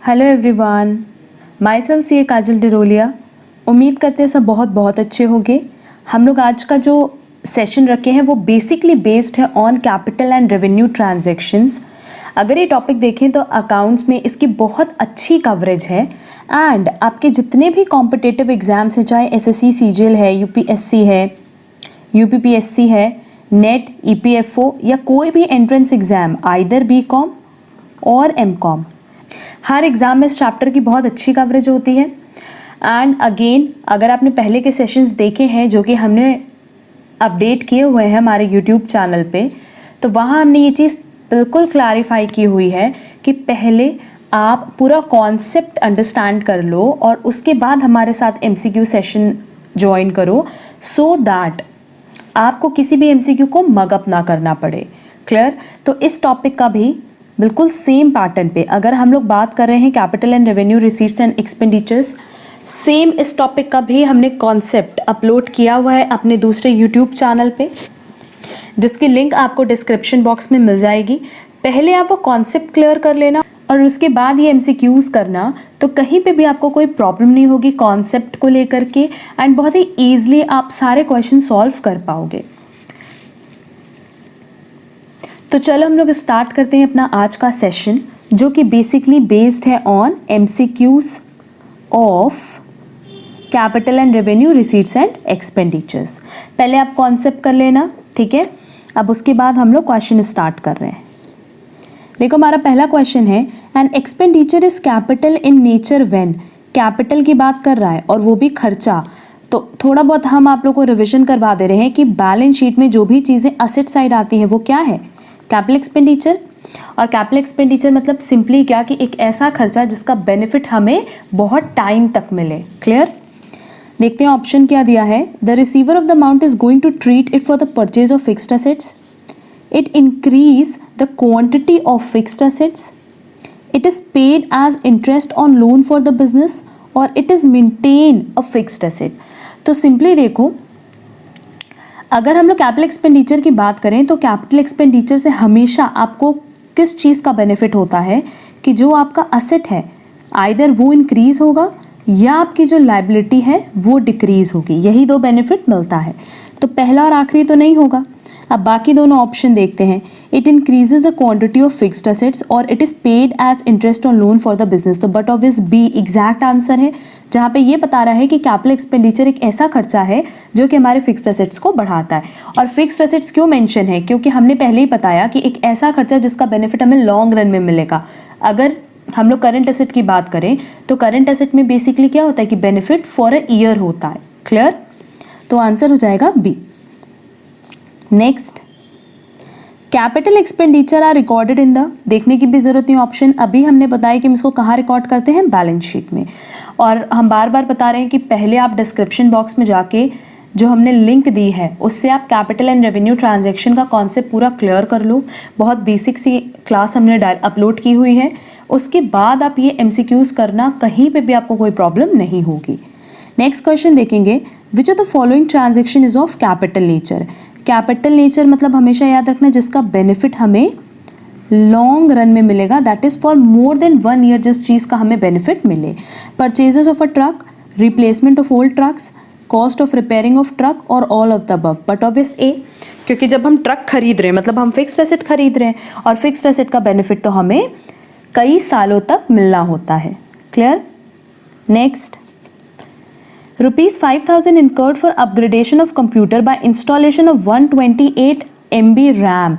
Hello everyone, my self सी काजल डिरोलिया। उम्मीद करते हैं सब बहुत बहुत अच्छे होंगे। हम लोग आज का जो सेशन रखे हैं वो बेसिकली बेस्ड है on capital and revenue transactions. अगर ये टॉपिक देखें तो अकाउंट्स में इसकी बहुत अच्छी कवरेज है एंड आपके जितने भी कॉम्पिटिटिव एग्जाम्स हैं, चाहे एसएससी सीजीएल है, यूपीएससी है, यूपीपीएससी है, नेट, ईपीएफओ या कोई भी एंट्रेंस एग्जाम, आइदर बीकॉम और एमकॉम, हर एग्ज़ाम में इस चैप्टर की बहुत अच्छी कवरेज होती है। एंड अगेन, अगर आपने पहले के सेशंस देखे हैं जो कि हमने अपडेट किए हुए हैं हमारे यूट्यूब चैनल पे, तो वहाँ हमने ये चीज़ बिल्कुल क्लैरिफाई की हुई है कि पहले आप पूरा कॉन्सेप्ट अंडरस्टैंड कर लो और उसके बाद हमारे साथ एमसीक्यू सेशन ज्वाइन करो, सो दैट आपको किसी भी एमसीक्यू को मगअप ना करना पड़े। क्लियर? तो इस टॉपिक का भी बिल्कुल सेम पैटर्न पे अगर हम लोग बात कर रहे हैं capital and revenue receipts and expenditures, same इस टॉपिक का भी हमने कॉन्सेप्ट अपलोड किया हुआ है अपने दूसरे यूट्यूब चैनल पे, जिसकी लिंक आपको डिस्क्रिप्शन बॉक्स में मिल जाएगी। पहले आप वो कॉन्सेप्ट क्लियर कर लेना और उसके बाद ये एमसीक्यूज करना, तो कहीं पे भी आपको कोई प्रॉब्लम नहीं होगी कॉन्सेप्ट को लेकर के एंड बहुत ही ईजिली आप सारे क्वेश्चन सॉल्व कर पाओगे। तो चलो हम लोग स्टार्ट करते हैं अपना आज का सेशन, जो कि बेसिकली बेस्ड है on MCQs of capital and revenue receipts and expenditures. पहले आप कॉन्सेप्ट कर लेना, ठीक है? अब उसके बाद हम लोग क्वेश्चन स्टार्ट कर रहे हैं। देखो, हमारा पहला क्वेश्चन है, an expenditure is capital in nature when. Capital की बात कर रहा है और वो भी खर्चा। तो थोड़ा बहुत हम आप लोग को रिविजन करवा दे रहे हैं कि बैलेंस शीट में जो भी चीज़ें असेट साइड आती हैं वो क्या है, कैपिटल एक्सपेंडिचर। और कैपिटल एक्सपेंडिचर मतलब सिंपली क्या कि एक ऐसा खर्चा जिसका बेनिफिट हमें बहुत टाइम तक मिले। क्लियर? देखते हैं ऑप्शन क्या दिया है। The receiver of the amount is going to treat it for the purchase of fixed assets, it increase the quantity of fixed assets, it is paid as interest on loan for the business, और it is maintain a fixed asset. तो simply देखो, अगर हम लोग capital expenditure की बात करें तो कैपिटल एक्सपेंडिचर से हमेशा आपको किस चीज़ का बेनिफिट होता है कि जो आपका असेट है आइदर वो इंक्रीज होगा या आपकी जो लायबिलिटी है वो डिक्रीज होगी। यही दो बेनिफिट मिलता है। तो पहला और आखिरी तो नहीं होगा। अब बाकी दोनों ऑप्शन देखते हैं। It increases the quantity of fixed assets और it is paid as interest on loan for the business. तो but obvious B exact answer है, जहाँ पे ये बता रहा है कि कैपिटल एक्सपेंडिचर एक ऐसा खर्चा है जो कि हमारे फिक्स्ड असेट्स को बढ़ाता है। और फिक्स्ड असेट्स क्यों मेंशन है? क्योंकि हमने पहले ही बताया कि एक ऐसा खर्चा जिसका बेनिफिट हमें लॉन्ग रन में मिलेगा। अगर हम लोग करंट एसेट की बात करें तो करंट एसेट में बेसिकली क्या होता है कि बेनिफिट फॉर अ ईयर होता है। क्लियर? तो आंसर हो जाएगा B. Next, capital expenditure are recorded in the, देखने की भी जरूरत नहीं ऑप्शन, अभी हमने बताया कि हम इसको कहाँ रिकॉर्ड करते हैं, बैलेंस शीट में। और हम बार बार बता रहे हैं कि पहले आप डिस्क्रिप्शन बॉक्स में जाके जो हमने लिंक दी है उससे आप कैपिटल एंड रेवेन्यू ट्रांजैक्शन का कॉन्सेप्ट पूरा क्लियर कर लो। बहुत बेसिक सी क्लास हमने अपलोड की हुई है। उसके बाद आप ये एमसीक्यूज करना, कहीं पे भी आपको कोई प्रॉब्लम नहीं होगी। नेक्स्ट क्वेश्चन देखेंगे, which of the following transaction is of capital nature. Capital nature मतलब हमेशा याद रखना जिसका बेनिफिट हमें लॉन्ग रन में मिलेगा, that is for more than 1 year, जिस चीज़ का हमें बेनिफिट मिले। Purchases of a truck, replacement of old trucks, cost of repairing of truck और all of the above. But obvious A, क्योंकि जब हम ट्रक खरीद रहे हैं मतलब हम फिक्स्ड एसेट खरीद रहे हैं और फिक्स्ड एसेट का बेनिफिट तो हमें कई सालों तक मिलना होता है। Clear? Next, ₹5,000 incurred for upgradation of computer by installation of 128 MB RAM।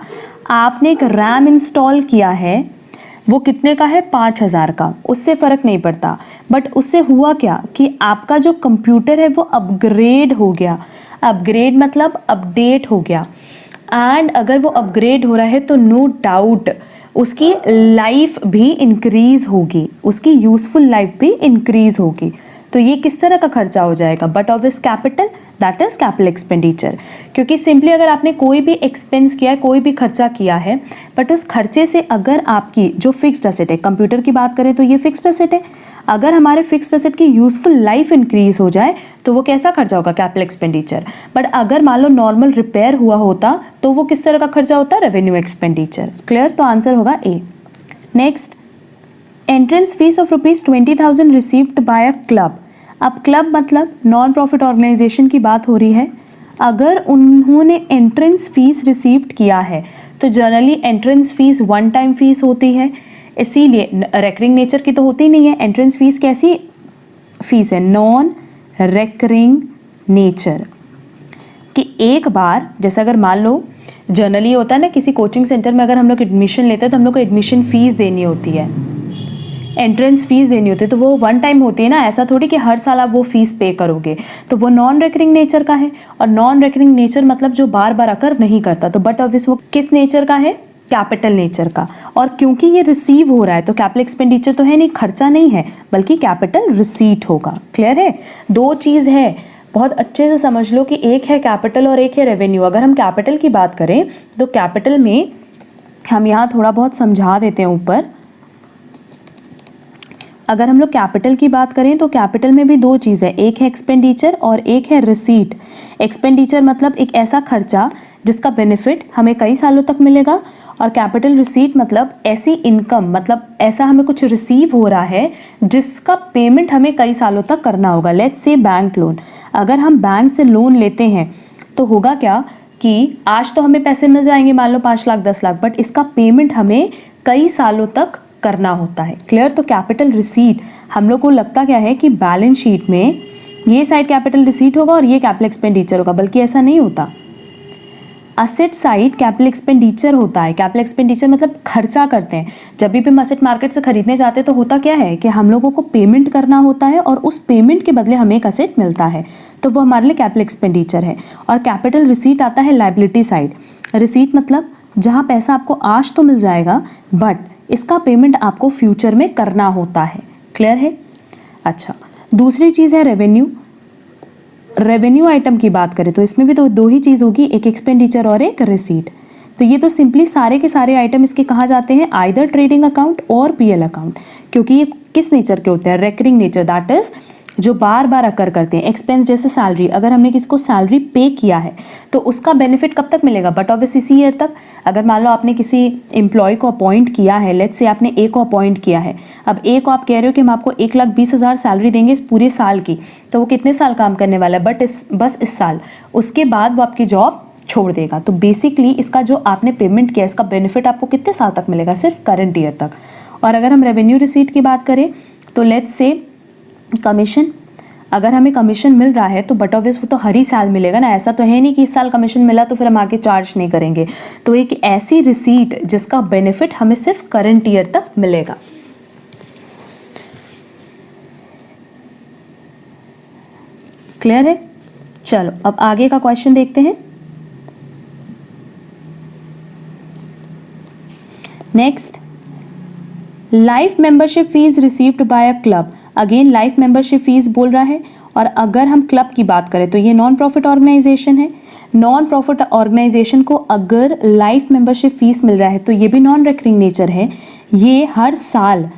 आपने एक रैम इंस्टॉल किया है, वो कितने का है? 5,000 का। उससे फ़र्क नहीं पड़ता, बट उससे हुआ क्या कि आपका जो कंप्यूटर है वो अपग्रेड हो गया। अपग्रेड मतलब अपडेट हो गया। एंड अगर वो अपग्रेड हो रहा है तो नो डाउट उसकी लाइफ भी इंक्रीज होगी, उसकी यूजफुल लाइफ भी इंक्रीज होगी। तो ये किस तरह का खर्चा हो जाएगा? But obvious capital, that is capital expenditure. क्योंकि सिंपली अगर आपने कोई भी एक्सपेंस किया है, कोई भी खर्चा किया है, बट उस खर्चे से अगर आपकी जो फिक्स्ड असेट है, कंप्यूटर की बात करें तो ये फिक्स्ड असेट है, अगर हमारे फिक्स्ड असेट की यूजफुल लाइफ इंक्रीज हो जाए तो वो कैसा खर्चा होगा? Capital expenditure. बट अगर मान लो नॉर्मल रिपेयर हुआ होता तो वो किस तरह का खर्चा होता? Revenue expenditure. क्लियर? तो आंसर होगा A. Next, entrance fees of ₹20,000 received by a club. अब क्लब मतलब नॉन प्रॉफिट ऑर्गेनाइजेशन की बात हो रही है। अगर उन्होंने एंट्रेंस फीस रिसीव्ड किया है तो generally entrance fees one time fees होती है, इसीलिए रेकरिंग नेचर की तो होती नहीं है। एंट्रेंस फीस कैसी फीस है? नॉन रेकरिंग नेचर कि एक बार, जैसे अगर मान लो जनरली होता है ना, किसी कोचिंग सेंटर में अगर हम लोग एडमिशन लेते हैं तो हम लोग को एडमिशन फीस देनी होती है, एंट्रेंस फीस देनी होती है, तो वो वन टाइम होती है ना, ऐसा थोड़ी कि हर साल आप वो फीस पे करोगे। तो वो नॉन रेकरिंग नेचर का है, और नॉन रेकरिंग नेचर मतलब जो बार बार आकर नहीं करता। तो बट ऑब्वियस वो किस नेचर का है? कैपिटल नेचर का। और क्योंकि ये रिसीव हो रहा है तो कैपिटल एक्सपेंडिचर तो है नहीं, खर्चा नहीं है, बल्कि कैपिटल रिसीट होगा। क्लियर है? दो चीज़ है, बहुत अच्छे से समझ लो कि एक है कैपिटल और एक है रेवेन्यू। अगर हम कैपिटल की बात करें तो कैपिटल में हम यहाँ थोड़ा बहुत समझा देते हैं ऊपर। अगर हम लोग कैपिटल की बात करें तो कैपिटल में भी दो चीज़ है, एक है एक्सपेंडिचर और एक है रिसीट। एक्सपेंडिचर मतलब एक ऐसा खर्चा जिसका बेनिफिट हमें कई सालों तक मिलेगा, और कैपिटल रिसीट मतलब ऐसी इनकम, मतलब ऐसा हमें कुछ रिसीव हो रहा है जिसका पेमेंट हमें कई सालों तक करना होगा। लेट्स से बैंक लोन, अगर हम बैंक से लोन लेते हैं तो होगा क्या कि आज तो हमें पैसे मिल जाएंगे, मान लो 5 लाख 10 लाख, बट इसका पेमेंट हमें कई सालों तक करना होता है। क्लियर? तो कैपिटल रिसीट हम लोग को लगता क्या है कि बैलेंस शीट में ये साइड कैपिटल रिसीट होगा और ये कैपिटल एक्सपेंडिचर होगा, बल्कि ऐसा नहीं होता। असेट साइड कैपिटल एक्सपेंडिचर होता है। कैपिटल एक्सपेंडिचर मतलब खर्चा करते हैं। जब भी हम असेट मार्केट से खरीदने जाते हैं तो होता क्या है कि हम लोगों को पेमेंट करना होता है, और उस पेमेंट के बदले हमें एक असेट मिलता है, तो वो हमारे लिए कैपिटल एक्सपेंडिचर है। और कैपिटल रिसीट आता है लायबिलिटी साइड। रिसीट मतलब जहाँ पैसा आपको आज तो मिल जाएगा, बट इसका पेमेंट आपको फ्यूचर में करना होता है। क्लियर है? अच्छा, दूसरी चीज़ है रेवेन्यू। रेवेन्यू आइटम की बात करें तो इसमें भी तो दो ही चीज़ होगी, एक एक्सपेंडिचर और एक रिसीट। तो ये तो सिंपली सारे के सारे आइटम इसके कहा जाते हैं आइदर ट्रेडिंग अकाउंट और पीएल अकाउंट, क्योंकि ये किस नेचर के होते हैं? रेकरिंग नेचर, दैट इज जो बार बार अकर करते हैं। एक्सपेंस जैसे सैलरी, अगर हमने किसी को सैलरी पे किया है तो उसका बेनिफिट कब तक मिलेगा? बट ऑब्वियस इसी ईयर तक। अगर मान लो आपने किसी एम्प्लॉय को अपॉइंट किया है, लेट्स से आपने ए को अपॉइंट किया है, अब ए को आप कह रहे हो कि हम आपको 1,20,000 सैलरी देंगे इस पूरे साल की, तो वो कितने साल काम करने वाला है? बस इस साल, उसके बाद वो आपकी जॉब छोड़ देगा। तो बेसिकली इसका जो आपने पेमेंट किया, इसका बेनिफिट आपको कितने साल तक मिलेगा? सिर्फ करंट ईयर तक। और अगर हम रेवेन्यू रिसीट की बात करें तो लेट्स से कमीशन, अगर हमें कमीशन मिल रहा है तो बट ऑब्वियस वो तो हर ही साल मिलेगा ना, ऐसा तो है नहीं कि इस साल कमीशन मिला तो फिर हम आगे चार्ज नहीं करेंगे। तो एक ऐसी रिसीट जिसका बेनिफिट हमें सिर्फ करंट ईयर तक मिलेगा। क्लियर है? चलो अब आगे का क्वेश्चन देखते हैं। Next, life membership fees received by a club. Again life membership fees बोल रहा है, और अगर हम क्लब की बात करें तो ये नॉन प्रॉफिट ऑर्गेनाइजेशन है। नॉन प्रॉफिट ऑर्गेनाइजेशन को अगर लाइफ मेंबरशिप फीस मिल रहा है तो ये भी नॉन रेकरिंग नेचर है, ये हर साल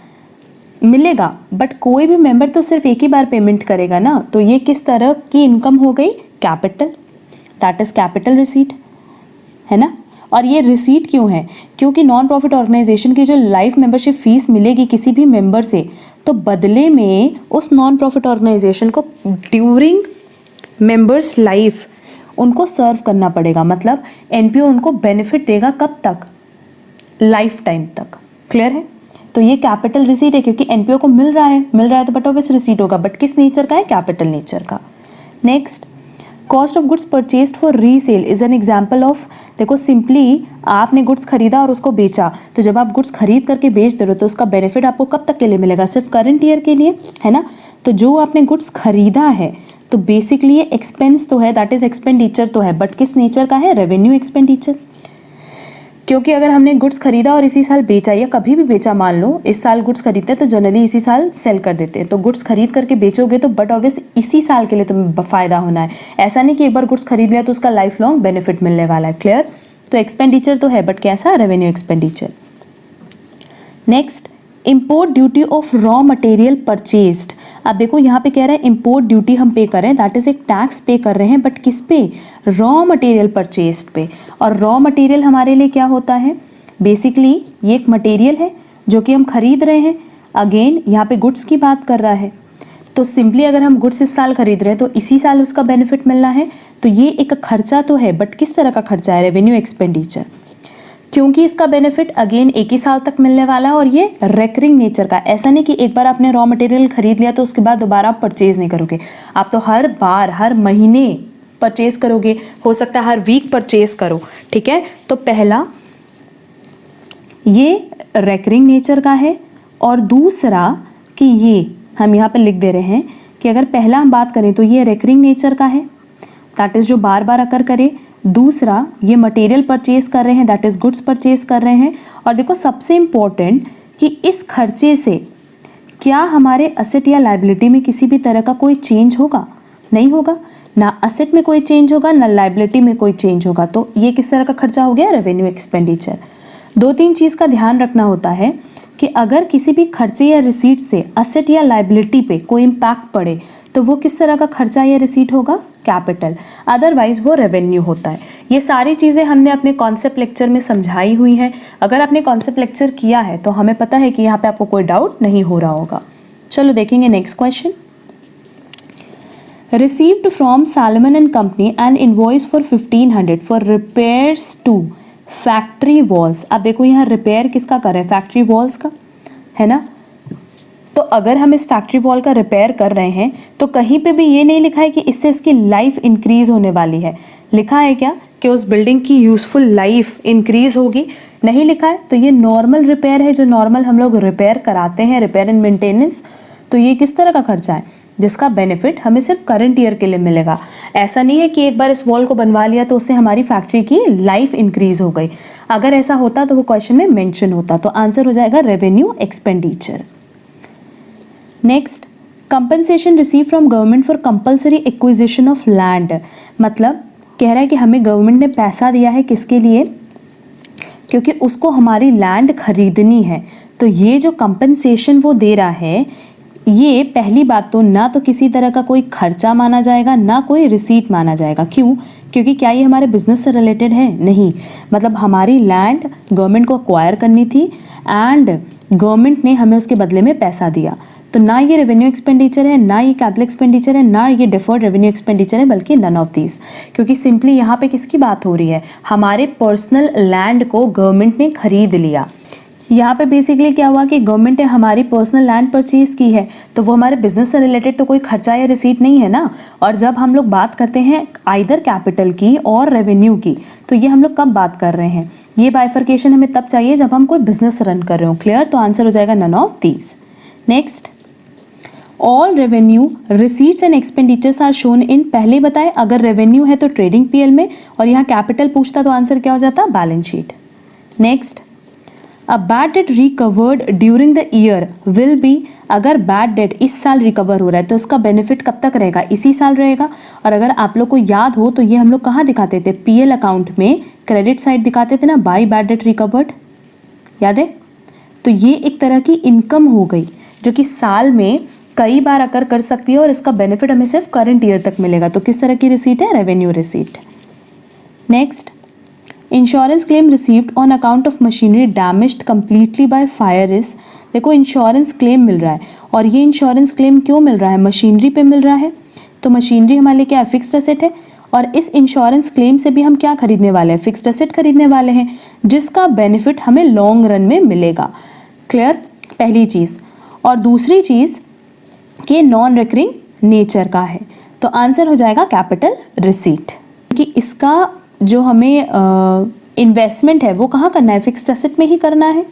मिलेगा, बट कोई भी मेंबर तो सिर्फ एक ही बार पेमेंट करेगा ना। तो ये किस तरह की इनकम हो गई? Capital, that is capital receipt, है ना। और ये रिसीट क्यों है? क्योंकि नॉन प्रॉफिट ऑर्गेनाइजेशन की जो लाइफ मेंबरशिप फीस मिलेगी किसी भी मेंबर से, तो बदले में उस नॉन प्रॉफिट ऑर्गेनाइजेशन को ड्यूरिंग मेंबर्स लाइफ उनको सर्व करना पड़ेगा। मतलब एनपीओ उनको बेनिफिट देगा कब तक? लाइफ टाइम तक। क्लियर है? तो ये कैपिटल रिसीट है, क्योंकि एनपीओ को मिल रहा है तो बट ऑब्वियस रिसीट होगा, बट किस नेचर का है? कैपिटल नेचर का। Next, cost of goods purchased for resale is an example of, देखो सिंपली आपने गुड्स खरीदा और उसको बेचा, तो जब आप गुड्स खरीद करके बेच दे रहे हो तो उसका बेनिफिट आपको कब तक के लिए मिलेगा? सिर्फ करंट ईयर के लिए, है ना। तो जो आपने गुड्स खरीदा है तो बेसिकली ये एक्सपेंस तो है, दैट इज एक्सपेंडिचर तो है, बट किस नेचर का है? Revenue expenditure. क्योंकि अगर हमने गुड्स खरीदा और इसी साल बेचा, या कभी भी बेचा, मान लो इस साल गुड्स खरीदते हैं तो जनरली इसी साल सेल कर देते हैं, तो गुड्स खरीद करके बेचोगे तो बट ऑब्वियस इसी साल के लिए तुम्हें फ़ायदा होना है। ऐसा नहीं कि एक बार गुड्स खरीद लिया तो उसका लाइफ लॉन्ग बेनिफिट मिलने वाला है। क्लियर? तो एक्सपेंडिचर तो है, बट कैसा? Revenue expenditure. Next, import duty of raw material purchased. अब देखो यहाँ पे कह रहा है इम्पोर्ट ड्यूटी हम पे कर रहे हैं, दैट इज एक टैक्स पे कर रहे हैं, बट किस पे? रॉ मटेरियल परचेस्ड पे। और रॉ मटेरियल हमारे लिए क्या होता है? बेसिकली ये एक मटेरियल है जो कि हम खरीद रहे हैं। अगेन यहाँ पे गुड्स की बात कर रहा है, तो सिंपली अगर हम गुड्स इस साल खरीद रहे हैं तो इसी साल उसका बेनिफिट मिलना है, तो ये एक खर्चा तो है, बट किस तरह का खर्चा है, रेवेन्यू एक्सपेंडिचर, क्योंकि इसका बेनिफिट अगेन एक ही साल तक मिलने वाला है और ये रेकरिंग नेचर का। ऐसा नहीं कि एक बार आपने रॉ मटेरियल खरीद लिया तो उसके बाद दोबारा आप परचेज नहीं करोगे, आप तो हर बार हर महीने परचेज करोगे, हो सकता है हर वीक परचेज करो, ठीक है। तो पहला ये रेकरिंग नेचर का है, और दूसरा कि ये हम यहाँ पे लिख दे रहे हैं कि अगर पहला हम बात करें तो ये रेकरिंग नेचर का है, दैट इज़ जो बार बार अकर करे। दूसरा ये मटेरियल परचेज कर रहे हैं, दैट इज़ गुड्स परचेज कर रहे हैं। और देखो सबसे इम्पोर्टेंट कि इस खर्चे से क्या हमारे असेट या लाइबिलिटी में किसी भी तरह का कोई चेंज होगा, नहीं होगा, ना असेट में कोई चेंज होगा ना लाइबिलिटी में कोई चेंज होगा, तो ये किस तरह का खर्चा हो गया, रेवेन्यू एक्सपेंडिचर। दो तीन चीज़ का ध्यान रखना होता है कि अगर किसी भी खर्चे या रिसीट से असेट या लाइबिलिटी पे कोई इम्पैक्ट पड़े तो वो किस तरह का खर्चा या रिसीट होगा, कैपिटल, अदरवाइज वो रेवेन्यू होता है। ये सारी चीज़ें हमने अपने कॉन्सेप्ट लेक्चर में समझाई हुई हैं। अगर आपने कॉन्सेप्ट लेक्चर किया है तो हमें पता है कि यहाँ पे आपको कोई डाउट नहीं हो रहा होगा। चलो देखेंगे next question. Received from Salman and company an invoice for 1500 for repairs to factory walls. अब देखो यहाँ रिपेयर किसका कर रहे हैं, फैक्ट्री वॉल्स का, है ना। तो अगर हम इस फैक्ट्री वॉल का रिपेयर कर रहे हैं तो कहीं पे भी ये नहीं लिखा है कि इससे इसकी लाइफ इंक्रीज होने वाली है। लिखा है क्या कि उस बिल्डिंग की यूजफुल लाइफ इंक्रीज होगी, नहीं लिखा है। तो ये नॉर्मल रिपेयर है, जो नॉर्मल हम लोग रिपेयर कराते हैं, रिपेयर एंड मेंटेनेंस। तो ये किस तरह का खर्चा है जिसका बेनिफिट हमें सिर्फ करंट ईयर के लिए मिलेगा। ऐसा नहीं है कि एक बार इस वॉल को बनवा लिया तो उससे हमारी फैक्ट्री की लाइफ इंक्रीज हो गई। अगर ऐसा होता तो वो क्वेश्चन में मेंशन होता। तो आंसर हो जाएगा revenue expenditure. Next, compensation receive from government for compulsory acquisition of land. मतलब कह रहा है कि हमें गवर्नमेंट ने पैसा दिया है किसके लिए, क्योंकि उसको हमारी लैंड खरीदनी है। तो ये जो कंपनसेशन वो दे रहा है, ये पहली बात तो ना तो किसी तरह का कोई खर्चा माना जाएगा ना कोई रिसीट माना जाएगा। क्यों? क्योंकि क्या ये हमारे बिजनेस से रिलेटेड है? नहीं। मतलब हमारी लैंड गवर्नमेंट को अक्वायर करनी थी एंड गवर्नमेंट ने हमें उसके बदले में पैसा दिया। तो ना ये रेवेन्यू एक्सपेंडिचर है, ना ये कैपिटल एक्सपेंडिचर है, ना ये डिफर्ड रेवेन्यू एक्सपेंडिचर है, बल्कि नन ऑफ दीज। क्योंकि सिंपली यहाँ पे किसकी बात हो रही है, हमारे पर्सनल लैंड को गवर्नमेंट ने खरीद लिया। यहाँ पे बेसिकली क्या हुआ कि गवर्नमेंट ने हमारी पर्सनल लैंड परचेज की है, तो वो हमारे बिजनेस से रिलेटेड तो कोई खर्चा या रिसीट नहीं है ना। और जब हम लोग बात करते हैं आइदर कैपिटल की और रेवेन्यू की, तो ये हम लोग कब बात कर रहे हैं, ये बाइफर्केशन हमें तब चाहिए जब हम कोई बिजनेस रन कर रहे हो। क्लियर? तो आंसर हो जाएगा none of these. Next, all revenue receipts and expenditures are shown in, पहले बताए अगर रेवेन्यू है तो ट्रेडिंग पीएल में, और यहाँ कैपिटल पूछता तो आंसर क्या हो जाता, balance sheet. Next, a bad debt recovered during the year will be, अगर बैड डेट इस साल रिकवर हो रहा है तो इसका बेनिफिट कब तक रहेगा, इसी साल रहेगा। और अगर आप लोग को याद हो तो ये हम लोग कहाँ दिखाते थे, पीएल अकाउंट में क्रेडिट साइड दिखाते थे ना, बाय बैड डेट रिकवर्ड, याद है। तो ये एक तरह की इनकम हो गई जो कि साल में कई बार अकर कर सकती है और इसका बेनिफिट हमें सिर्फ करंट ईयर तक मिलेगा। तो किस तरह की रिसीट है, revenue receipt. Next, insurance claim received on account of machinery damaged completely by fire is, देखो इंश्योरेंस क्लेम मिल रहा है, और ये इंश्योरेंस क्लेम क्यों मिल रहा है, मशीनरी पे मिल रहा है। तो मशीनरी हमारे लिए क्या है, फिक्स्ड एसेट है, और इस इंश्योरेंस क्लेम से भी हम क्या खरीदने वाले हैं, फिक्स्ड एसेट खरीदने वाले हैं, जिसका बेनिफिट हमें लॉन्ग रन में मिलेगा। क्लियर? पहली चीज़। और दूसरी चीज़ कि नॉन रिकरिंग नेचर का है, तो आंसर हो जाएगा कैपिटल रिसीट, कि इसका जो हमें इन्वेस्टमेंट है वो कहाँ करना है, फिक्स्ड एसेट में ही करना है,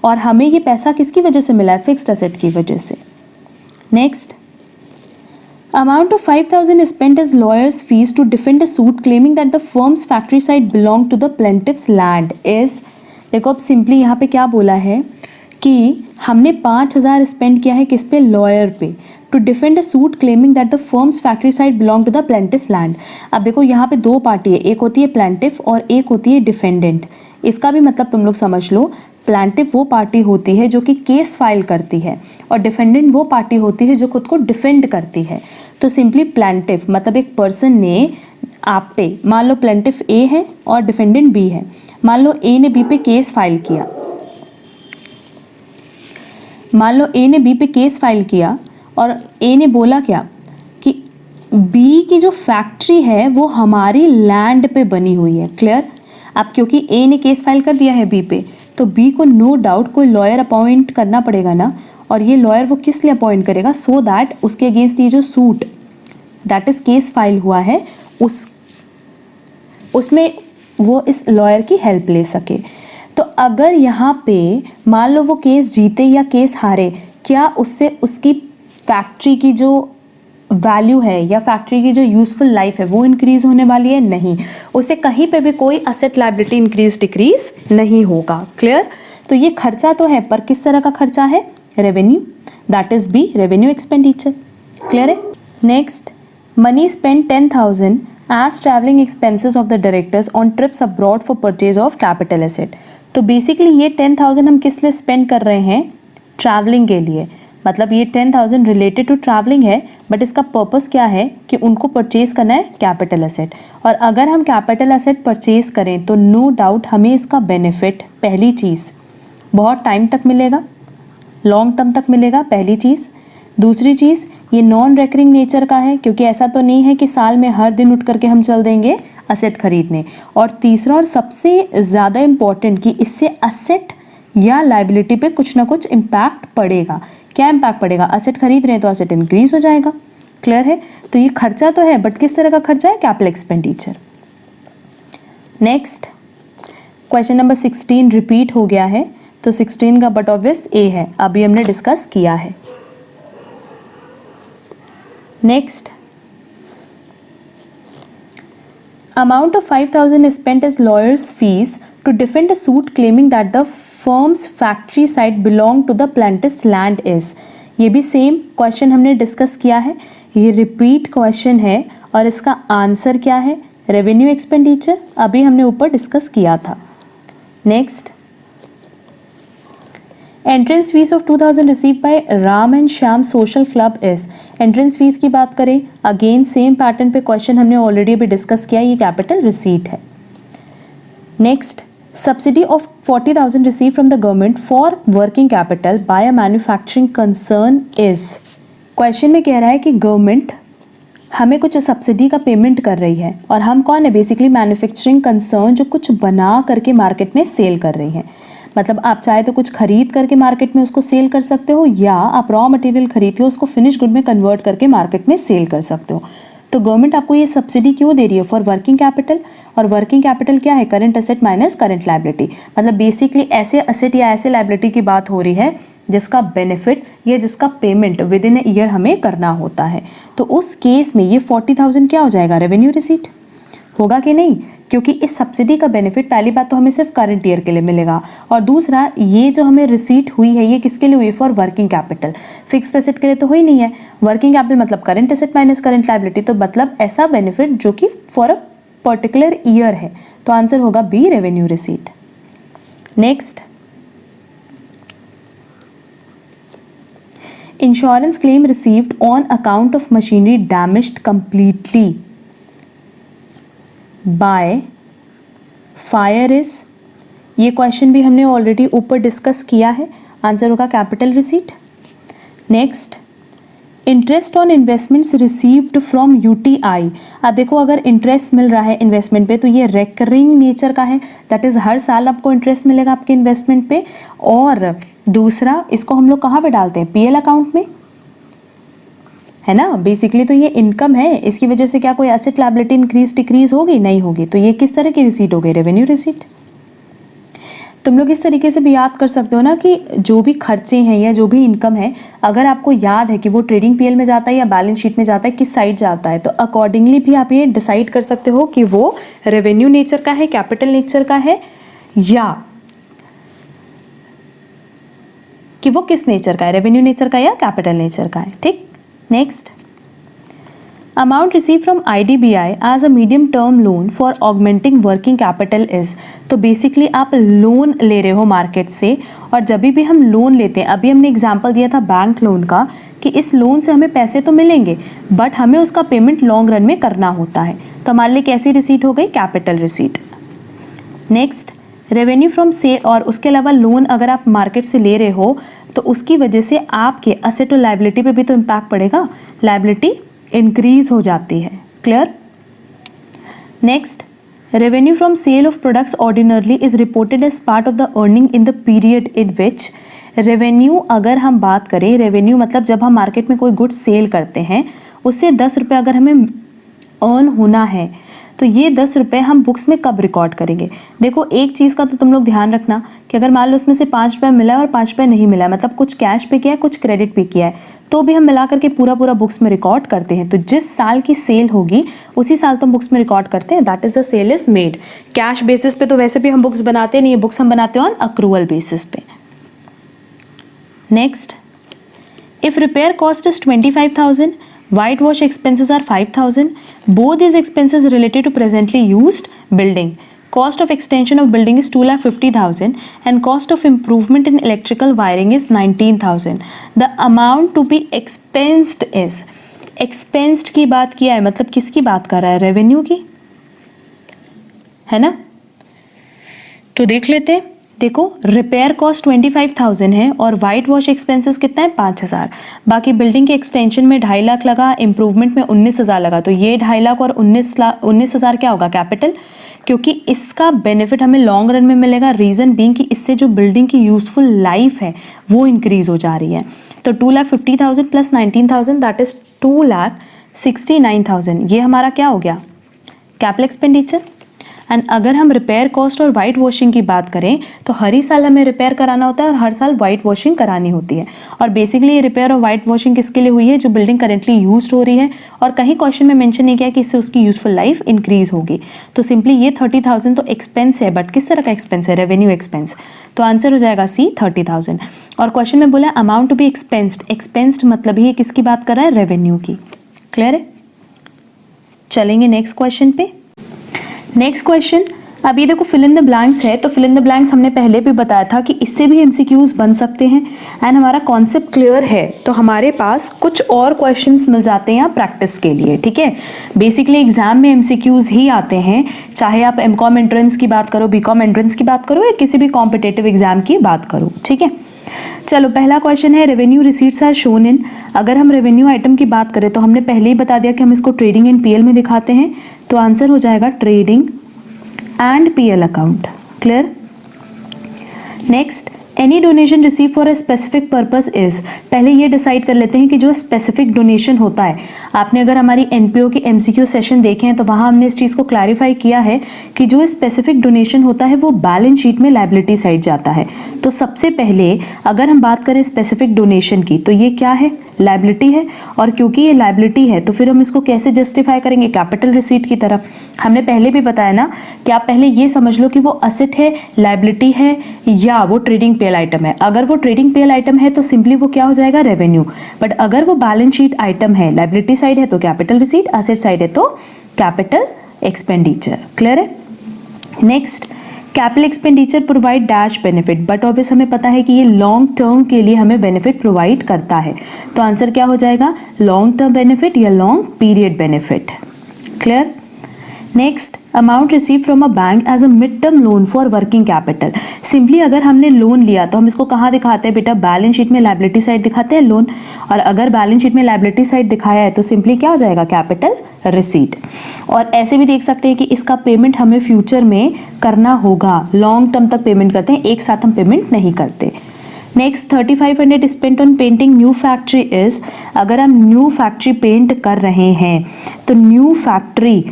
और हमें ये पैसा किसकी वजह से मिला है, फिक्स्ड एसेट की वजह से। Next, amount of 5000 spent as lawyers fees to defend a suit claiming that the firm's factory site belong to the plaintiff's land is, देखो अब सिंपली यहाँ पे क्या बोला है कि हमने 5000 स्पेंड किया है किस pay, lawyer pay, to defend a suit claiming that the firm's factory site belong to the plaintiff land. अब देखो यहाँ पे दो पार्टी है, एक होती है प्लेंटिफ और एक होती है डिफेंडेंट। इसका भी मतलब तुम लोग समझ लो, प्लेंटिफ वो पार्टी होती है जो कि केस फाइल करती है, और डिफेंडेंट वो पार्टी होती है जो खुद को डिफेंड करती है। तो सिंपली प्लेंटिफ मतलब एक पर्सन ने आप पे, मान लो प्लेंटिफ ए है और डिफेंडेंट बी है, मान लो ए ने बी पे केस फाइल किया, मान लो ए ने बी पे केस फाइल किया और ए ने बोला क्या कि बी की जो फैक्ट्री है वो हमारी लैंड पे बनी हुई है। क्लियर? अब क्योंकि ए ने केस फाइल कर दिया है बी पे, तो बी को नो डाउट कोई लॉयर अपॉइंट करना पड़ेगा ना, और ये लॉयर वो किस लिए अपॉइंट करेगा? सो दैट उसके अगेंस्ट ये जो suit that is case file हुआ है उसमें वो इस लॉयर की हेल्प ले सके। तो अगर यहाँ पे मान लो वो केस जीते या केस हारे, क्या उससे उसकी फैक्ट्री की जो वैल्यू है या फैक्ट्री की जो यूजफुल लाइफ है वो इंक्रीज होने वाली है? नहीं, उसे कहीं पे भी कोई असेट लायबिलिटी इंक्रीज डिक्रीज नहीं होगा। क्लियर? तो ये खर्चा तो है, पर किस तरह का खर्चा है? Revenue, that is B, revenue expenditure. Clear है? Next, money spend 10,000 as travelling expenses of the directors on trips abroad for purchase of capital asset. तो बेसिकली ये 10,000 हम किस लिए स्पेंड कर रहे हैं? ट्रैवलिंग के लिए। मतलब ये 10,000 रिलेटेड टू ट्रैवलिंग है, बट इसका पर्पस क्या है कि उनको परचेज करना है कैपिटल एसेट। और अगर हम कैपिटल एसेट परचेज करें तो नो डाउट हमें इसका बेनिफिट, पहली चीज़, बहुत टाइम तक मिलेगा, लॉन्ग टर्म तक मिलेगा, पहली चीज़। दूसरी चीज़, ये नॉन रेकरिंग नेचर का है, क्योंकि ऐसा तो नहीं है कि साल में हर दिन उठ करके हम चल देंगे असेट खरीदने। और तीसरा और सबसे ज़्यादा इम्पॉर्टेंट कि इससे असेट या लाइबिलिटी पे कुछ ना कुछ इम्पैक्ट पड़ेगा। क्या इम्पैक्ट पड़ेगा? असेट खरीद रहे हैं तो असेट इंक्रीज हो जाएगा। क्लियर है? तो ये खर्चा तो है, बट किस तरह का खर्चा है? Capital expenditure. Next, question number 16 repeat हो गया है, तो 16 का बट ऑब्वियस ए है, अभी हमने डिस्कस किया है। Next, amount of 5,000 is spent as lawyers fees to defend a suit claiming that the firm's factory site belong to the plaintiff's land is। ये भी सेम क्वेश्चन हमने डिस्कस किया है, ये रिपीट क्वेश्चन है और इसका आंसर क्या है? रेवेन्यू एक्सपेंडिचर, अभी हमने ऊपर डिस्कस किया था। Next, entrance fees of 2,000 receive by Ram and Shyam social club is. Entrance fees की बात करें, अगेन सेम पैटर्न पे क्वेश्चन हमने ऑलरेडी अभी डिस्कस किया, ये कैपिटल रिसीट है। Next, subsidy of 40,000 receive from the government for working capital by a manufacturing concern is. Question में कह रहा है कि गवर्नमेंट हमें कुछ सब्सिडी का पेमेंट कर रही है, और हम कौन है? बेसिकली मैन्युफैक्चरिंग कंसर्न, जो कुछ बना करके मार्केट में सेल कर रही हैं। मतलब आप चाहे तो कुछ खरीद करके मार्केट में उसको सेल कर सकते हो, या आप रॉ मटेरियल खरीदते हो उसको फिनिश गुड में कन्वर्ट करके मार्केट में सेल कर सकते हो। तो गवर्नमेंट आपको ये सब्सिडी क्यों दे रही है? For working capital. और वर्किंग कैपिटल क्या है? Current asset minus current liability. मतलब बेसिकली ऐसे असेट या ऐसे लायबिलिटी की बात हो रही है जिसका बेनिफिट या जिसका पेमेंट विद इन ईयर हमें करना होता है। तो उस केस में ये 40,000 क्या हो जाएगा? रेवेन्यू रिसीट होगा कि नहीं? क्योंकि इस सब्सिडी का बेनिफिट पहली बात तो हमें सिर्फ करंट ईयर के लिए मिलेगा, और दूसरा ये जो हमें रिसीट हुई है ये किसके लिए हुई? For working capital. Fixed asset के लिए तो हुई नहीं है। वर्किंग कैपिटल मतलब current asset minus current liability, तो मतलब ऐसा बेनिफिट जो कि फॉर अ पर्टिकुलर ईयर है। तो आंसर होगा B, revenue receipt. Next, insurance claim received on account of machinery damaged completely by fire is. ये क्वेश्चन भी हमने ऑलरेडी ऊपर डिस्कस किया है, आंसर होगा capital receipt. Next, interest on investments received from UTI. अब देखो अगर इंटरेस्ट मिल रहा है इन्वेस्टमेंट पे तो ये रेकरिंग नेचर का है, दैट इज़ हर साल आपको इंटरेस्ट मिलेगा आपके इन्वेस्टमेंट पे। और दूसरा, इसको हम लोग कहाँ पे डालते हैं? पीएल अकाउंट में, है ना। बेसिकली तो ये इनकम है, इसकी वजह से क्या कोई एसेट लायबिलिटी इंक्रीज डिक्रीज होगी? नहीं होगी। तो ये किस तरह की रिसीट हो गई? Revenue receipt. तुम लोग इस तरीके से भी याद कर सकते हो ना कि जो भी खर्चे हैं या जो भी इनकम है, अगर आपको याद है कि वो ट्रेडिंग पीएल में जाता है या बैलेंस शीट में जाता है, किस साइड जाता है, तो अकॉर्डिंगली भी आप ये डिसाइड कर सकते हो कि वो रेवेन्यू नेचर का है, कैपिटल नेचर का है, या कि वो किस नेचर का है, रेवेन्यू नेचर का या कैपिटल नेचर का है। ठीक। Next, amount receive from IDBI as a medium term loan for augmenting working capital is. तो बेसिकली आप लोन ले रहे हो मार्केट से, और जब भी हम लोन लेते हैं, अभी हमने एग्जांपल दिया था बैंक लोन का, कि इस लोन से हमें पैसे तो मिलेंगे बट हमें उसका पेमेंट लॉन्ग रन में करना होता है। तो हमारे लिए कैसी रिसीट हो गई? Capital receipt. Next, revenue from से, और उसके अलावा लोन अगर आप मार्केट से ले रहे हो तो उसकी वजह से आपके असेट और लायबिलिटी पे भी तो इम्पैक्ट पड़ेगा, लायबिलिटी इंक्रीज हो जाती है। Clear? Next, revenue from sale of products ordinarily is reported as part of the earning in the period in which. Revenue अगर हम बात करें, रेवेन्यू मतलब जब हम मार्केट में कोई गुड्स सेल करते हैं उससे 10 रुपये अगर हमें अर्न होना है तो ये 10 रुपये हम बुक्स में कब रिकॉर्ड करेंगे। देखो एक चीज़ का तो तुम लोग ध्यान रखना कि अगर मान लो उसमें से 5 रुपये मिला है और 5 रुपये नहीं मिला है, मतलब कुछ कैश पे किया है कुछ क्रेडिट पे किया है, तो भी हम मिला करके पूरा बुक्स में रिकॉर्ड करते हैं। तो जिस साल की सेल होगी उसी साल तो हम बुक्स में रिकॉर्ड करते हैं, that is the sale is made. Cash basis पे तो वैसे भी हम बुक्स बनाते नहीं है, बुक्स हम बनाते हैं ऑन अक्रूवल बेसिस पे। Next, if repair cost is 25,000, whitewash expenses are 5,000. Both these expenses related to presently used building. Cost of extension of building is 2,50,000 and cost of improvement in electrical wiring is 19,000. The amount to be expensed is, expensed की बात किया है मतलब किसकी बात कर रहा है, रेवेन्यू की, है ना। तो देख लेते हैं, देखो रिपेयर कॉस्ट 25,000 है और वाइट वॉश एक्सपेंसेस कितना है 5,000, बाकी बिल्डिंग के एक्सटेंशन में 2.5 लाख लगा, इंप्रूवमेंट में 19,000 लगा, तो ये 2.5 लाख और 19,000 क्या होगा, कैपिटल, क्योंकि इसका बेनिफिट हमें लॉन्ग रन में मिलेगा। रीजन बीइंग कि इससे जो बिल्डिंग की यूजफुल लाइफ है वो इंक्रीज हो जा रही है। तो 2,50,000 प्लस 19,000 दैट इज 2,69,000, ये हमारा क्या हो गया, कैपिटल एक्सपेंडिचर। एंड अगर हम रिपेयर कॉस्ट और वाइट वॉशिंग की बात करें तो हर ही साल हमें रिपेयर कराना होता है और हर साल वाइट वॉशिंग करानी होती है। और बेसिकली ये रिपेयर और वाइट वॉशिंग किसके लिए हुई है, जो बिल्डिंग करेंटली यूज्ड हो रही है, और कहीं क्वेश्चन में मेंशन नहीं किया कि इससे उसकी यूजफुल लाइफ इंक्रीज होगी। तो सिंपली ये 30,000 तो एक्सपेंस है, बट किस तरह का एक्सपेंस है, रेवेन्यू एक्सपेंस। तो आंसर हो जाएगा सी 30,000। और क्वेश्चन में बोला अमाउंट टू बी एक्सपेंस्ड, एक्सपेंस्ड मतलब ही किसकी बात कर रहा है, रेवेन्यू की। क्लियर है? चलेंगे नेक्स्ट क्वेश्चन पे। नेक्स्ट क्वेश्चन, अब ये देखो फिल इन द ब्लैंक्स है, तो फिल इन द ब्लैंक्स हमने पहले भी बताया था कि इससे भी एमसीक्यूज बन सकते हैं। एंड हमारा कॉन्सेप्ट क्लियर है तो हमारे पास कुछ और क्वेश्चंस मिल जाते हैं प्रैक्टिस के लिए। ठीक है, बेसिकली एग्जाम में एमसीक्यूज ही आते हैं, चाहे आप एमकॉम एंट्रेंस की बात करो, बीकॉम एंट्रेंस की बात करो या किसी भी कॉम्पिटेटिव एग्जाम की बात करो। ठीक है, चलो पहला क्वेश्चन है revenue receipts are shown in. अगर हम रेवेन्यू आइटम की बात करें तो हमने पहले ही बता दिया कि हम इसको ट्रेडिंग एंड पीएल में दिखाते हैं, तो आंसर हो जाएगा trading and PL account. Clear? Next, any donation receive for a specific purpose is. पहले ये डिसाइड कर लेते हैं कि जो स्पेसिफिक डोनेशन होता है, आपने अगर हमारी एनपीओ की एमसीक्यू सेशन देखे हैं तो वहाँ हमने इस चीज़ को क्लैरिफाई किया है कि जो स्पेसिफिक डोनेशन होता है वो बैलेंस शीट में लायबिलिटी साइड जाता है। तो सबसे पहले अगर हम बात करें स्पेसिफिक डोनेशन की तो ये क्या है, लायबिलिटी है, और क्योंकि ये लायबिलिटी है तो फिर हम इसको कैसे जस्टिफाई करेंगे, कैपिटल रिसीट की तरफ। हमने पहले भी बताया ना कि आप पहले ये समझ लो कि वो असेट है, लायबिलिटी है या वो ट्रेडिंग पेल आइटम है। अगर वो ट्रेडिंग पेल आइटम है तो सिंपली वो क्या हो जाएगा, रेवेन्यू। बट अगर वो बैलेंस शीट आइटम है, लायबिलिटी साइड है तो कैपिटल रिसीट, असेट साइड है तो कैपिटल एक्सपेंडिचर। क्लियर है? Next, capital expenditure provide dash benefit, but obvious हमें पता है कि ये लॉन्ग टर्म के लिए हमें बेनिफिट प्रोवाइड करता है, तो आंसर क्या हो जाएगा, लॉन्ग टर्म बेनिफिट या long period benefit. Clear? Next, amount receive from a bank as a mid term loan for working capital. Simply अगर हमने लोन लिया तो हम इसको कहाँ दिखाते हैं बेटा, बैलेंस शीट में लायबिलिटी साइड दिखाते हैं लोन, और अगर बैलेंस शीट में लायबिलिटी साइड दिखाया है तो सिंपली क्या हो जाएगा, कैपिटल रिसीट। और ऐसे भी देख सकते हैं कि इसका पेमेंट हमें फ्यूचर में करना होगा, लॉन्ग टर्म तक पेमेंट करते हैं, एक साथ हम पेमेंट नहीं करते। Next, 3,500 spent on painting new factory is. अगर हम न्यू फैक्ट्री पेंट कर रहे हैं तो न्यू फैक्ट्री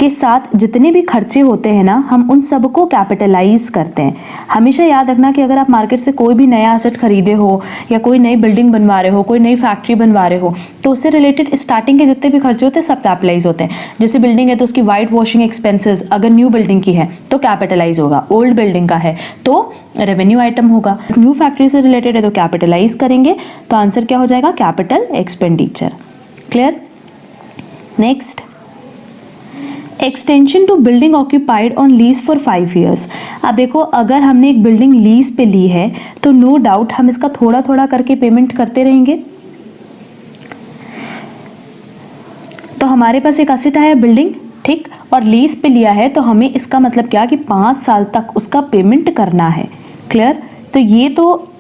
के साथ जितने भी खर्चे होते हैं ना, हम उन सबको कैपिटलाइज करते हैं। हमेशा याद रखना कि अगर आप मार्केट से कोई भी नया एसेट खरीदे हो या कोई नई बिल्डिंग बनवा रहे हो, कोई नई फैक्ट्री बनवा रहे हो, तो उससे रिलेटेड स्टार्टिंग के जितने भी खर्चे होते हैं सब कैपिटलाइज होते हैं। जैसे बिल्डिंग है तो उसकी वाइट वॉशिंग एक्सपेंसेस अगर न्यू बिल्डिंग की है तो कैपिटलाइज होगा, ओल्ड बिल्डिंग का है तो रेवेन्यू आइटम होगा। न्यू फैक्ट्री से रिलेटेड है तो कैपिटलाइज करेंगे, तो आंसर क्या हो जाएगा, capital expenditure. Clear? Next, extension to building occupied on lease for 5 years. अब देखो अगर हमने एक बिल्डिंग लीज पे ली है तो नो डाउट हम इसका थोड़ा थोड़ा करके पेमेंट करते रहेंगे। तो हमारे पास एक असेट आया बिल्डिंग, ठीक, और लीज पे लिया है तो हमें इसका मतलब क्या कि 5 साल तक उसका पेमेंट करना है। क्लियर? तो ये तो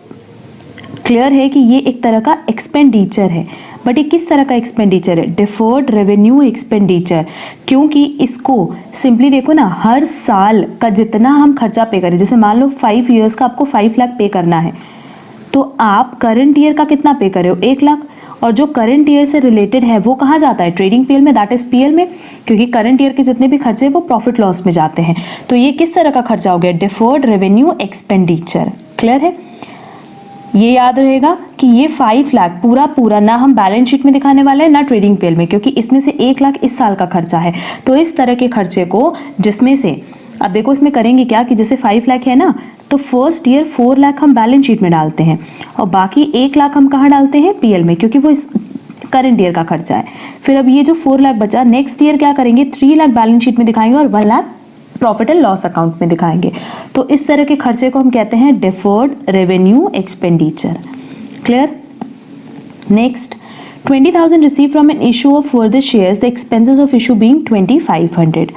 क्लियर है कि ये एक तरह का एक्सपेंडिचर है, बट ये किस तरह का एक्सपेंडिचर है? डिफर्ड रेवेन्यू एक्सपेंडिचर, क्योंकि इसको सिंपली देखो ना, हर साल का जितना हम खर्चा पे करें, जैसे मान लो 5 ईयर्स का आपको 5 लाख पे करना है, तो आप करंट ईयर का कितना पे करे हो? 1 लाख, और जो करंट ईयर से रिलेटेड है वो कहाँ जाता है? ट्रेडिंग पीएल में, दैट इज पीएल में, क्योंकि करंट ईयर के जितने भी खर्चे वो प्रॉफिट लॉस में जाते हैं। तो ये किस तरह का खर्चा हो गया? Deferred revenue expenditure. क्लियर है? ये याद रहेगा कि ये 5 लाख पूरा ना हम बैलेंस शीट में दिखाने वाले हैं ना ट्रेडिंग पीएल में, क्योंकि इसमें से 1 लाख इस साल का खर्चा है। तो इस तरह के खर्चे को, जिसमें से अब देखो इसमें करेंगे क्या कि जैसे 5 लाख है ना, तो फर्स्ट ईयर 4 लाख हम बैलेंस शीट में डालते हैं और बाकी 1 लाख हम कहाँ डालते हैं? पीएल में, क्योंकि वो इस करंट ईयर का खर्चा है। फिर अब ये जो 4 लाख बचा, नेक्स्ट ईयर क्या करेंगे? 3 लाख बैलेंस शीट में दिखाएंगे और 1 lakh profit and loss account में दिखाएंगे। तो इस तरह के खर्चे को हम कहते हैं deferred revenue expenditure. Clear? Next, 20,000 receive from an issue of further shares, the expenses of issue being 2,500।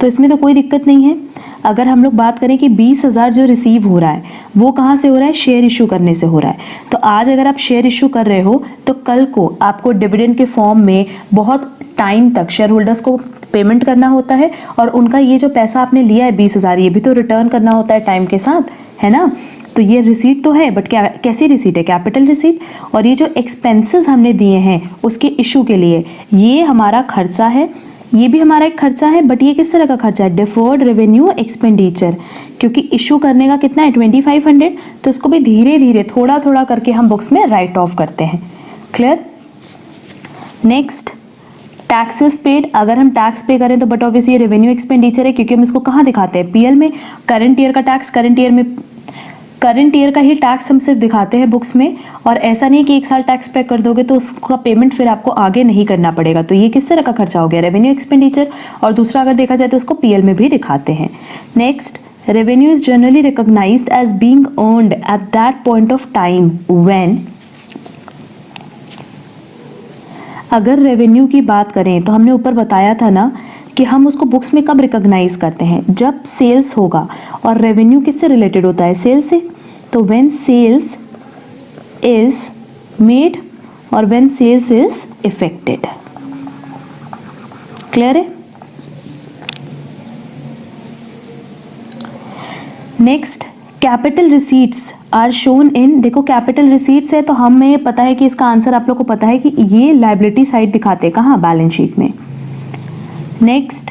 तो इसमें तो कोई दिक्कत नहीं है। अगर हम लोग बात करें कि 20,000 जो रिसीव हो रहा है वो कहाँ से हो रहा है? शेयर इशू करने से हो रहा है। तो आज अगर आप शेयर इशू कर रहे हो तो कल को आपको डिविडेंड के फॉर्म में बहुत टाइम तक शेयर होल्डर्स को पेमेंट करना होता है, और उनका ये जो पैसा आपने लिया है 20,000, ये भी तो रिटर्न करना होता है टाइम के साथ, है ना? तो ये रिसीट तो है, बट क्या कैसी रिसीट है? Capital receipt. और ये जो एक्सपेंसेस हमने दिए हैं उसके इशू के लिए, ये हमारा खर्चा है, ये भी हमारा एक खर्चा है, बट ये किस तरह का खर्चा है? डिफर्ड रेवेन्यू एक्सपेंडिचर, क्योंकि इशू करने का कितना है? 2,500। तो इसको भी धीरे धीरे थोड़ा थोड़ा करके हम बुक्स में राइट ऑफ करते हैं। क्लियर? Next, taxes paid. अगर हम टैक्स पे करें तो बट ऑब्वियसली ये रेवेन्यू एक्सपेंडिचर है, क्योंकि हम इसको कहाँ दिखाते हैं? पीएल में। करंट ईयर का टैक्स करंट ईयर का ही टैक्स हम सिर्फ दिखाते हैं बुक्स में, और ऐसा नहीं कि एक साल टैक्स पे कर दोगे तो उसका पेमेंट फिर आपको आगे नहीं करना पड़ेगा। तो ये किस तरह का खर्चा हो गया? Revenue expenditure. और दूसरा अगर देखा जाए तो उसको पीएल में भी दिखाते हैं। Next, revenue is generally recognised as being earned at that point of time when. अगर रेवेन्यू की बात करें तो हमने ऊपर बताया था ना कि हम उसको बुक्स में कब रिकॉग्नाइज करते हैं? जब सेल्स होगा। और रेवेन्यू किससे रिलेटेड होता है? सेल्स से। तो व्हेन सेल्स इज मेड और when sales is effected. Clear है? Next, capital receipts are shown in. देखो कैपिटल रिसीट्स है तो हमें पता है कि इसका आंसर आप लोग को पता है कि ये लायबिलिटी साइड दिखाते हैं कहाँ? बैलेंस शीट में। Next,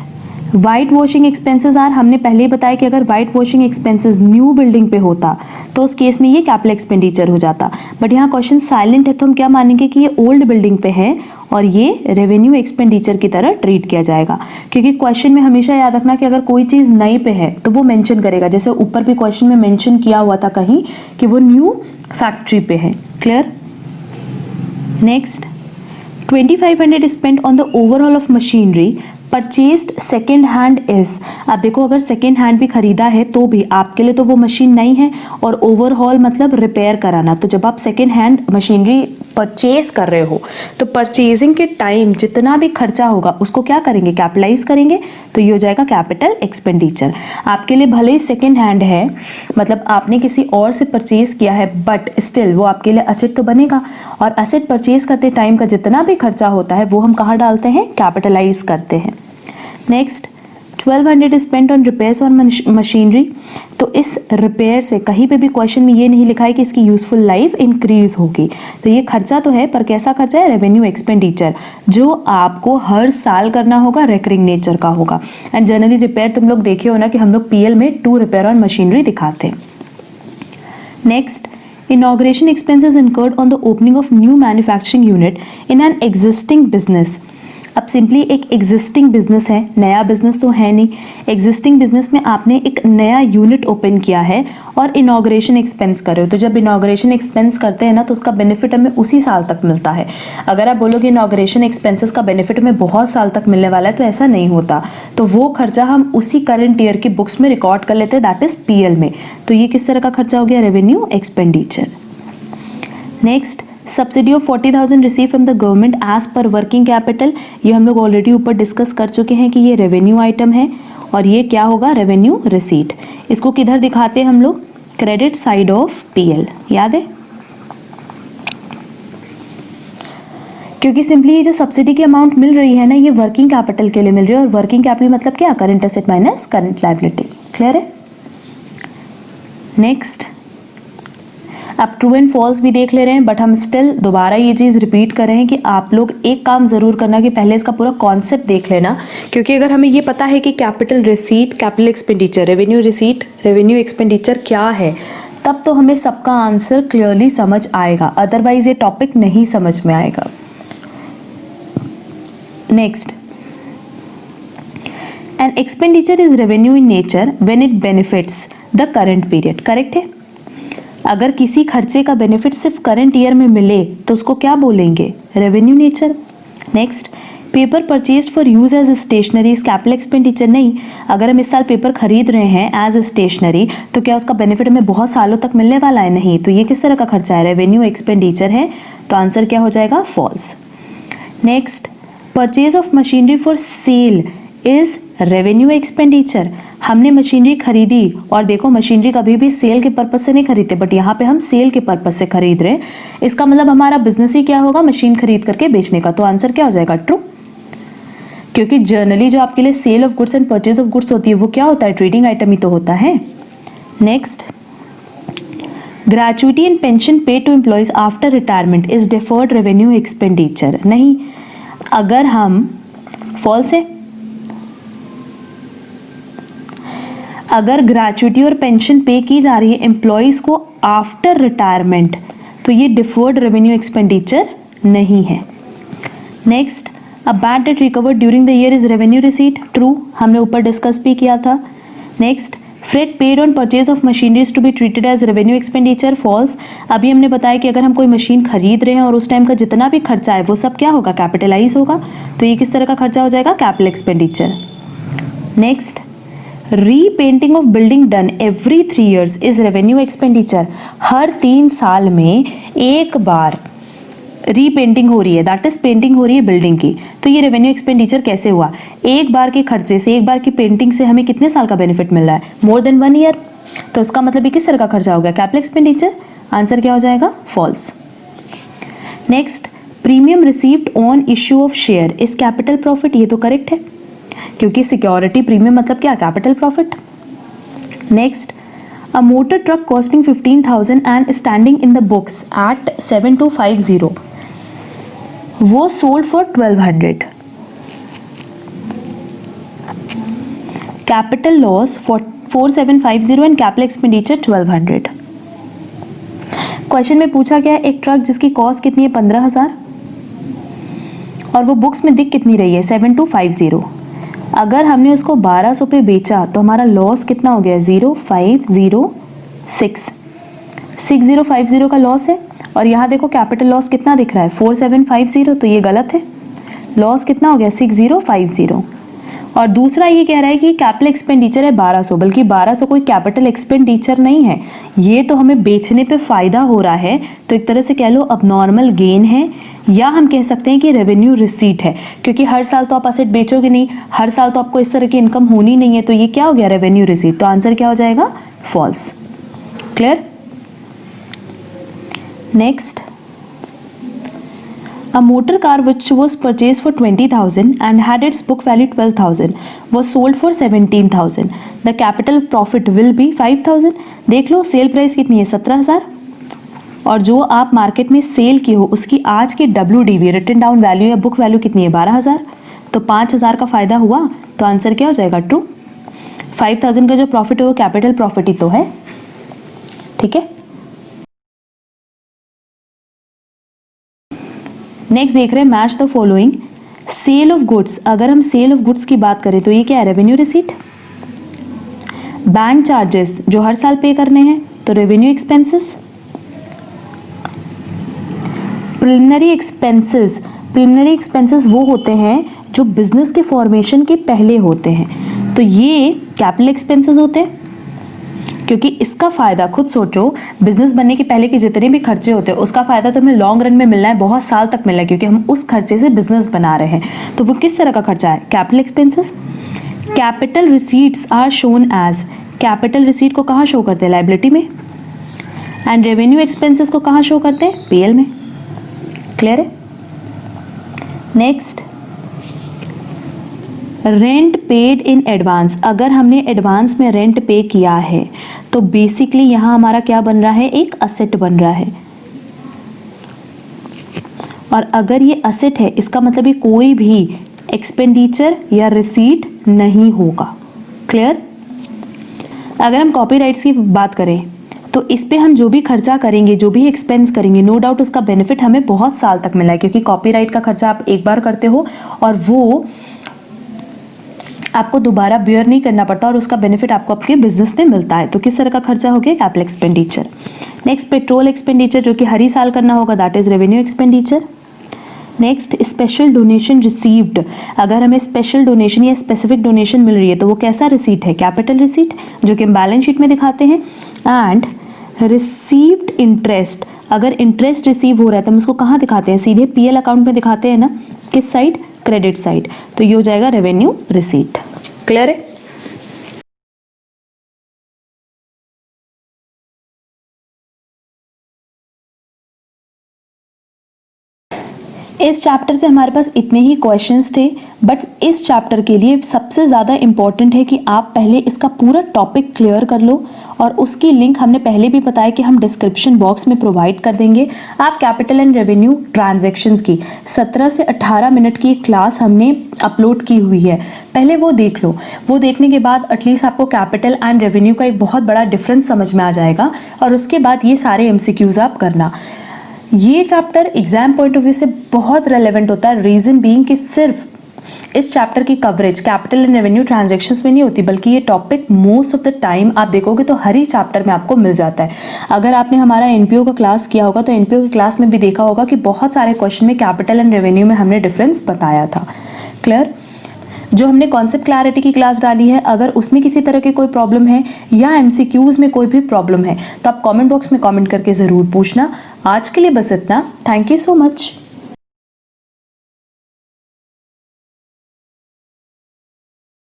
white washing expenses are. हमने पहले ही बताया कि अगर white washing expenses new building पे होता तो उस केस में ये कैपिटल एक्सपेंडिचर हो जाता, बट यहाँ क्वेश्चन साइलेंट है तो हम क्या मानेंगे कि ये ओल्ड बिल्डिंग पे है और ये रेवेन्यू एक्सपेंडिचर की तरह ट्रीट किया जाएगा। क्योंकि क्वेश्चन में हमेशा याद रखना कि अगर कोई चीज़ नई पे है तो वो मेंशन करेगा, जैसे ऊपर भी क्वेश्चन में मेंशन किया हुआ था कहीं कि वो न्यू फैक्ट्री पे है। Clear? Next, 2,500 spent on the overall of machinery purchased second hand is. अब देखो अगर सेकेंड हैंड भी खरीदा है तो भी आपके लिए तो वो मशीन नहीं है, और ओवरहॉल मतलब रिपेयर कराना। तो जब आप सेकेंड हैंड मशीनरी परचेज कर रहे हो तो परचेजिंग के टाइम जितना भी खर्चा होगा उसको क्या करेंगे? कैपिटलाइज करेंगे। तो ये हो जाएगा कैपिटल एक्सपेंडिचर। आपके लिए भले ही सेकेंड हैंड है, मतलब आपने किसी और से परचेज किया है, बट स्टिल वो आपके लिए असेट तो बनेगा, और असेट परचेज करते टाइम का जितना भी खर्चा होता है वो हम कहाँ डालते हैं? कैपिटलाइज करते हैं। Next, 1,200 spent on repairs on machinery. तो इस रिपेयर से कहीं पे भी क्वेश्चन में ये नहीं लिखा है कि इसकी यूजफुल लाइफ इंक्रीज होगी। तो ये खर्चा तो है, पर कैसा खर्चा है? रेवेन्यू एक्सपेंडिचर, जो आपको हर साल करना होगा, रेकरिंग नेचर का होगा। एंड जनरली रिपेयर तुम लोग देखे हो ना कि हम लोग पीएल में 2 रिपेयर ऑन मशीनरी दिखाते हैं। Next, inauguration expenses incurred on the opening of new manufacturing unit in an existing business. अब सिंपली एक एग्जिस्टिंग बिजनेस है, नया बिजनेस तो है नहीं। एग्जिस्टिंग बिजनेस में आपने एक नया यूनिट ओपन किया है और इनॉग्रेशन एक्सपेंस कर रहे हो। तो जब इनॉग्रेशन एक्सपेंस करते हैं ना तो उसका बेनिफिट हमें उसी साल तक मिलता है। अगर आप बोलोगे इनॉग्रेशन एक्सपेंसेस का बेनिफिट हमें बहुत साल तक मिलने वाला है, तो ऐसा नहीं होता। तो वो खर्चा हम उसी करंट ईयर की बुक्स में रिकॉर्ड कर लेते हैं, दैट इज पीएल में। तो ये किस तरह का खर्चा हो गया? Revenue expenditure. Next, subsidy of 40,000 receive from the government as per working capital. ये हम लोग ऑलरेडी ऊपर डिस्कस कर चुके हैं कि ये रेवेन्यू आइटम है, और ये क्या होगा? Revenue receipt. इसको किधर दिखाते हैं हम लोग? क्रेडिट साइड ऑफ पीएल, याद है? क्योंकि सिंपली ये जो सब्सिडी की अमाउंट मिल रही है ना, ये वर्किंग कैपिटल के लिए मिल रही है, और वर्किंग कैपिटल मतलब क्या, current asset minus current liability. Clear है? नेक्स्ट, अब ट्रू एंड फॉल्स भी देख ले रहे हैं, बट हम स्टिल दोबारा ये चीज़ रिपीट कर रहे हैं कि आप लोग एक काम ज़रूर करना कि पहले इसका पूरा कॉन्सेप्ट देख लेना, क्योंकि अगर हमें ये पता है कि capital receipt, capital expenditure, revenue receipt, revenue expenditure क्या है, तब तो हमें सबका आंसर क्लियरली समझ आएगा, अदरवाइज ये टॉपिक नहीं समझ में आएगा। Next, an expenditure is revenue in nature when it benefits the current period. Correct है? अगर किसी खर्चे का बेनिफिट सिर्फ करंट ईयर में मिले तो उसको क्या बोलेंगे, revenue nature. Next, paper purchase for use as stationery is capital expenditure. नहीं, अगर हम इस साल पेपर खरीद रहे हैं एज स्टेशनरी तो क्या उसका बेनिफिट हमें बहुत सालों तक मिलने वाला है? नहीं, तो ये किस तरह का खर्चा है, रेवेन्यू एक्सपेंडिचर है, तो आंसर क्या हो जाएगा, false. Next, purchase of machinery for sale is revenue expenditure. हमने मशीनरी खरीदी, और देखो मशीनरी कभी भी सेल के पर्पज से नहीं खरीदते, बट यहाँ पे हम सेल के पर्पज से खरीद रहे हैं, इसका मतलब हमारा बिजनेस ही क्या होगा, मशीन खरीद करके बेचने का, तो आंसर क्या हो जाएगा, ट्रू। क्योंकि जर्नली जो आपके लिए sale of goods and purchase of goods होती है वो क्या होता है, ट्रेडिंग आइटम ही तो होता है। Next, gratuity and pension pay to employees after retirement is deferred revenue expenditure. नहीं, अगर हम, फॉल्स है, अगर ग्रेचुइटी और पेंशन पे की जा रही है एम्प्लॉयज़ को आफ्टर रिटायरमेंट तो ये डिफर्ड रेवेन्यू एक्सपेंडिचर नहीं है। Next, a bad debt recovered during the year is revenue receipt. True, हमने ऊपर डिस्कस भी किया था। Next, freight paid on purchase of machineries to be treated as revenue expenditure. False, अभी हमने बताया कि अगर हम कोई मशीन खरीद रहे हैं और उस टाइम का जितना भी खर्चा है वो सब क्या होगा, कैपिटलाइज होगा, तो ये किस तरह का खर्चा हो जाएगा, capital expenditure. Next, repainting of building done every 3 years is revenue expenditure. हर 3 साल में एक बार रीपेंटिंग हो रही है, दैट इज पेंटिंग हो रही है बिल्डिंग की, तो ये रेवेन्यू एक्सपेंडिचर कैसे हुआ, एक बार के खर्चे से, एक बार की पेंटिंग से हमें कितने साल का बेनिफिट मिल रहा है, मोर देन 1 year, तो इसका मतलब ये किस तरह का खर्चा हो गया, कैपिटल एक्सपेंडिचर। आंसर क्या हो जाएगा, false. Next, premium received on issue of share is capital profit. ये तो करेक्ट है, क्योंकि सिक्योरिटी प्रीमियम मतलब क्या, capital profit. Next, a motor truck costing 15,000 and standing in the books at 7250 वो sold for 1200, capital loss 4750 and capital expenditure 1200। Question में पूछा गया एक ट्रक जिसकी कॉस्ट कितनी है 15,000 और वो बुक्स में दिख कितनी रही है 7250, अगर हमने उसको 1200 पे बेचा तो हमारा लॉस कितना हो गया, 0506, 6050 का लॉस है, और यहाँ देखो कैपिटल लॉस कितना दिख रहा है 4750, तो ये गलत है, लॉस कितना हो गया 6050। और दूसरा ये कह रहा है कि कैपिटल एक्सपेंडिचर है 1200, बल्कि 1200 कोई कैपिटल एक्सपेंडिचर नहीं है, ये तो हमें बेचने पे फ़ायदा हो रहा है, तो एक तरह से कह लो अब नॉर्मल गेन है, या हम कह सकते हैं कि रेवेन्यू रिसीट है, क्योंकि हर साल तो आप असेट बेचोगे नहीं, हर साल तो आपको इस तरह की इनकम होनी नहीं है, तो ये क्या हो गया, रेवेन्यू रिसीट, तो आंसर क्या हो जाएगा, false. Clear. Next, a motor car which was purchased for 20,000 and had its book value 12,000 was sold for 17,000, the capital profit will be 5,000। देख लो सेल प्राइस कितनी है 17,000, और जो आप मार्केट में सेल की हो उसकी आज की WDV रिटन डाउन वैल्यू या बुक वैल्यू कितनी है 12,000, तो 5,000 का फायदा हुआ, तो आंसर क्या हो जाएगा, ट्रू। 5,000 का जो प्रॉफिट है वो कैपिटल प्रॉफिट ही तो है, ठीक है। नेक्स्ट देख रहे हैं match the following, sale of goods, अगर हम सेल ऑफ गुड्स की बात करें तो ये क्या है, रेवेन्यू रिसीट। बैंक चार्जेस जो हर साल पे करने हैं तो revenue expenses. Preliminary expenses, preliminary expenses वो होते हैं जो बिजनेस के फॉर्मेशन के पहले होते हैं, तो ये कैपिटल एक्सपेंसेस होते हैं, क्योंकि इसका फ़ायदा खुद सोचो, बिजनेस बनने के पहले के जितने भी खर्चे होते हैं उसका फ़ायदा तो हमें लॉन्ग रन में मिलना है, बहुत साल तक मिलना है, क्योंकि हम उस खर्चे से बिजनेस बना रहे हैं, तो वो किस तरह का खर्चा है, capital expenses. Capital receipts are shown as, capital receipt को कहाँ शो करते हैं, लाइबिलिटी में, एंड रेवेन्यू एक्सपेंसेस को कहाँ शो करते हैं, PL में। क्लियर है। Next, rent paid in advance, अगर हमने एडवांस में रेंट पे किया है तो बेसिकली यहाँ हमारा क्या बन रहा है, एक असेट बन रहा है। और अगर ये असेट है इसका मतलब ये कोई भी एक्सपेंडिचर या रिसीट नहीं होगा। क्लियर? अगर हम कॉपीराइट्स की बात करें तो इस पे हम जो भी खर्चा करेंगे, जो भी एक्सपेंस करेंगे, नो डाउट उसका बेनिफिट हमें बहुत साल तक मिला है, क्योंकि कॉपीराइट का खर्चा आप एक बार करते हो और वो आपको दोबारा बियर नहीं करना पड़ता और उसका बेनिफिट आपको आपके बिजनेस में मिलता है। तो किस तरह का खर्चा हो गया, capital expenditure. Next, petrol expenditure जो कि हर ही साल करना होगा, that is revenue expenditure. Next, special donation received, अगर हमें स्पेशल डोनेशन या स्पेसिफिक डोनेशन मिल रही है तो वो कैसा रिसीट है, कैपिटल रिसीट, जो कि हम बैलेंस शीट में दिखाते हैं। एंड रिसीव्ड इंटरेस्ट, अगर इंटरेस्ट रिसीव हो रहा है तो हम उसको कहाँ दिखाते हैं, सीधे पीएल अकाउंट में दिखाते हैं ना, किस साइड, क्रेडिट साइड, तो ये हो जाएगा रेवेन्यू रिसीट। क्लियर है? इस चैप्टर से हमारे पास इतने ही क्वेश्चंस थे, बट इस चैप्टर के लिए सबसे ज़्यादा इम्पॉर्टेंट है कि आप पहले इसका पूरा टॉपिक क्लियर कर लो, और उसकी लिंक हमने पहले भी बताया कि हम डिस्क्रिप्शन बॉक्स में प्रोवाइड कर देंगे। आप कैपिटल एंड रेवेन्यू ट्रांजैक्शंस की 17 से 18 मिनट की क्लास हमने अपलोड की हुई है, पहले वो देख लो। वो देखने के बाद एटलीस्ट आपको कैपिटल एंड रेवेन्यू का एक बहुत बड़ा डिफरेंस समझ में आ जाएगा, और उसके बाद ये सारे एमसीक्यूज आप करना। ये chapter exam point of view से बहुत रेलेवेंट होता है, रीजन बीइंग कि सिर्फ इस चैप्टर की coverage capital and revenue transactions में नहीं होती, बल्कि ये topic most of the time आप देखोगे तो हर ही चैप्टर में आपको मिल जाता है। अगर आपने हमारा एनपीओ का क्लास किया होगा तो एनपीओ की क्लास में भी देखा होगा कि बहुत सारे क्वेश्चन में कैपिटल एंड रेवेन्यू में हमने डिफरेंस बताया था। क्लियर? जो हमने कॉन्सेप्ट क्लैरिटी की क्लास डाली है, अगर उसमें किसी तरह की कोई प्रॉब्लम है या एमसीक्यूज में कोई भी प्रॉब्लम है तो आप कमेंट बॉक्स में कमेंट करके ज़रूर पूछना। आज के लिए बस इतना। Thank you so much.